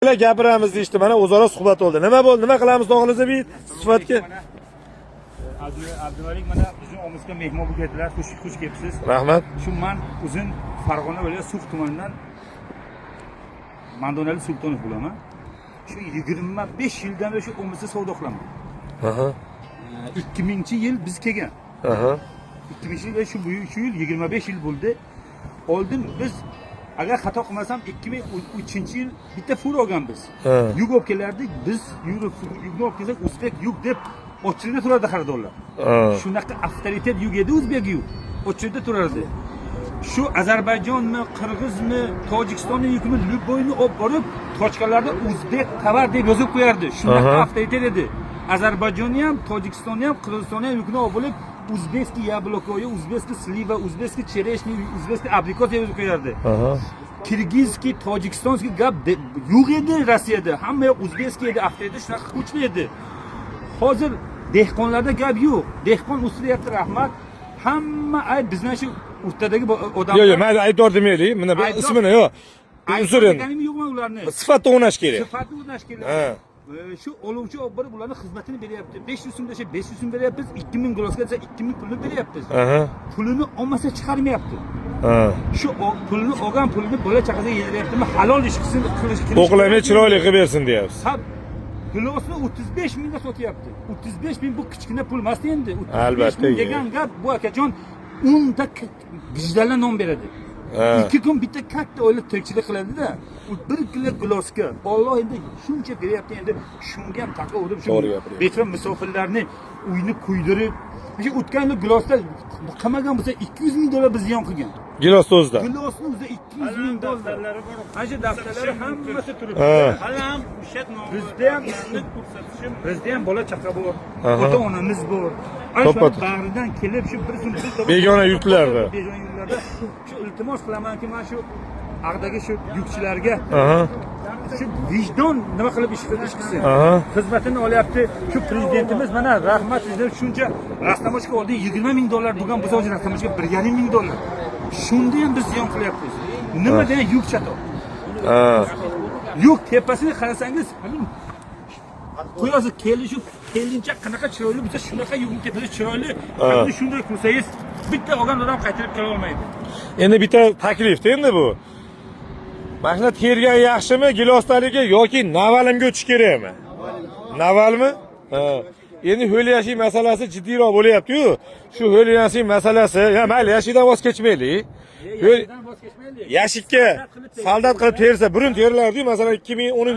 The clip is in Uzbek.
kelar gapiramiz deyishdi. Mana o'zaro suhbat oldi. Nima bo'ldi? Nima qilamiz tog'ingizni bu sifatga? Abdumalik mana bizning omizga mehmon bo'lib keldilar. Xush kelibsiz. Rahmat. Shu men o'zim Farg'ona viloyati Suv tumanidan Mandonali Sultonov bo'laman. Shu 25 yildan beri shu omizda savdo qilaman. Aha. 2000-yil biz kelgan. Aha. 2000-yil va shu yil 25 yil bo'ldi. Oldin biz agar xato qilmasam 2003-yil bitta fur olganmiz. Yuk olib kelardik. Biz yukni olib kelsak o'zbek yuk deb ochilib turardi xaridorlar. Shunaqa avtoritet yuk edi o'zbek yuk. Ochilib turardi. Shu Ozarbayjonmi, Qirg'izmi, Tojikistonning yukini Lyubboyni olib borib, tochkalarda o'zbek tovar deb yozib qo'yardi. Shunaqa avtoritet edi. Ozarbayjonni ham, Tojikistonni ham, Qirg'izistonni ham yukni olib bo'lib, o'zbekskiy yablokoyi, o'zbekskiy sliva, o'zbekskiy chereshni, o'zbekskiy abrikos deb yozib qo'yardi. Kirgizskiy, Tojikistonskiy gap yo'q edi Rossiyada. Hamma yoq o'zbekskiy edi, avtoritet shunaqa kuchli edi. Hozir dehqonlarda gap yo'q. Dehqon ustiryapti, rahmat. Hamma bizdan shu o'rtadagi odamlar. Yo'q, men aybdor demaylik. Mana bu ismini yo'q. Uzr endi. Yo'qman ularni. Sifatda o'ynash kerak. Sifatda o'ynash kerak. Shu oluvchi olib borib ularning xizmatini beryapti. 500 so'm desa 500 so'm beryapmiz, 2000 grossga desa 2000 pulni beryapmiz. Pulini olmasa chiqarmayapti. Shu pulni olgan pulini bola chaqasiga yediryaptimi? Halol ish qilsin, qilish. O'qilmay chiroyli qilib bersin deyapsiz. Gilosni 35 mingga sotyapti. 35 ming bu kichkina pul emas endi. Albatta. Degan gap bu akajon 10 ta vijdonlar non beradi. 2 kun bitta katta oila tirikchilik qiladi-da. 1 kilo gilosga Alloh endi shuncha beryapti, endi shunga ham taqa urib shu bechora musofirlarni uyni kuydirib, shu o'tgan yil gilosda qamagan bo'lsa 200 ming dollar biz ziyon qilgan. Gilos o'zida. Gilosni o'zida 200 ming dollarlari bor. Ana daftarlari hammasi turibdi. Hali ham ushat nomi. Bizda ham bola chaqa bor. Ota-onamiz bor. Ana bag'ridan kelib shu bir so'm begona yurtlarda. Begona yurtlarda shu iltimos qilamanki, men shu ag'dagi shu yukchilarga shu vijdon nima qilib ish qilsin. Xizmatini olyapti. Shu prezidentimiz mana rahmat deb shuncha rastamochka oldi 20 ming dollar bo'lgan bo'lsa, hozir rastamochka 1,5 ming dollar. Shunda ham biz ziyon qilyapmiz. Nima degan yuk chato. Yuk tepasini qarasangiz, qo'yasiz kelincha qanaqa chiroyli bo'lsa, shunaqa yukni tepasida chiroyli. Endi shunday qilsangiz, bitta olgan odam qaytarib kela olmaydi. Endi bitta taklifda endi bu. Mashina tergan yaxshimi gilosdaligi yoki Navalimga o'tish kerakmi? Navalmi? Endi ho'l yashiy masalasi jiddiyroq bo'lyapti-yu. Shu ho'l yashiy masalasi, ya mayli yashikdan voz kechmaylik. Yashikka soldat qilib tersa, burun terilardi-yu, masalan 2010